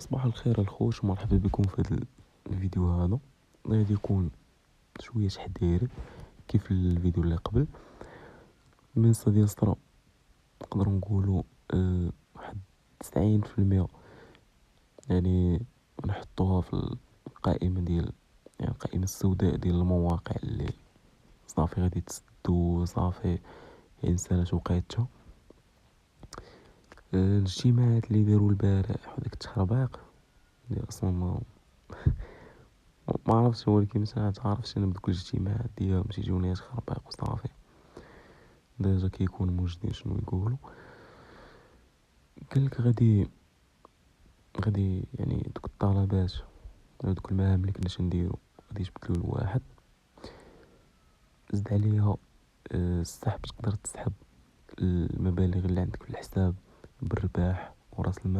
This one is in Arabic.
صباح الخير الخوش، ومرحبا بكم في هذا الفيديو. هذا غادي يكون شويه تحضيري كيف الفيديو اللي قبل. المنصه ديال سترا نقدروا نقولوا واحد 90% يعني نحطوها في القائمه ديال القائمه السوداء ديال المواقع اللي صافي غادي تسدو صافي، يعني سالات وقيتها. الاجتماعات اللي داروا البارح وداك التخربيق اللي اصلا ما عرفتش، ولكن ما تعرفش انا بدوك الاجتماعات ديالهم تيجوني تخربيق وصافي. ديجا كيكونوا موجدين شنو يقولوا. قالك غادي يعني دوك الطلبات دوك المهام اللي كنا نديرو غادي يتبدلوا لواحد. زد عليها السحب، تقدر تسحب المبالغ اللي عندك في الحساب بالرباح وراس المال.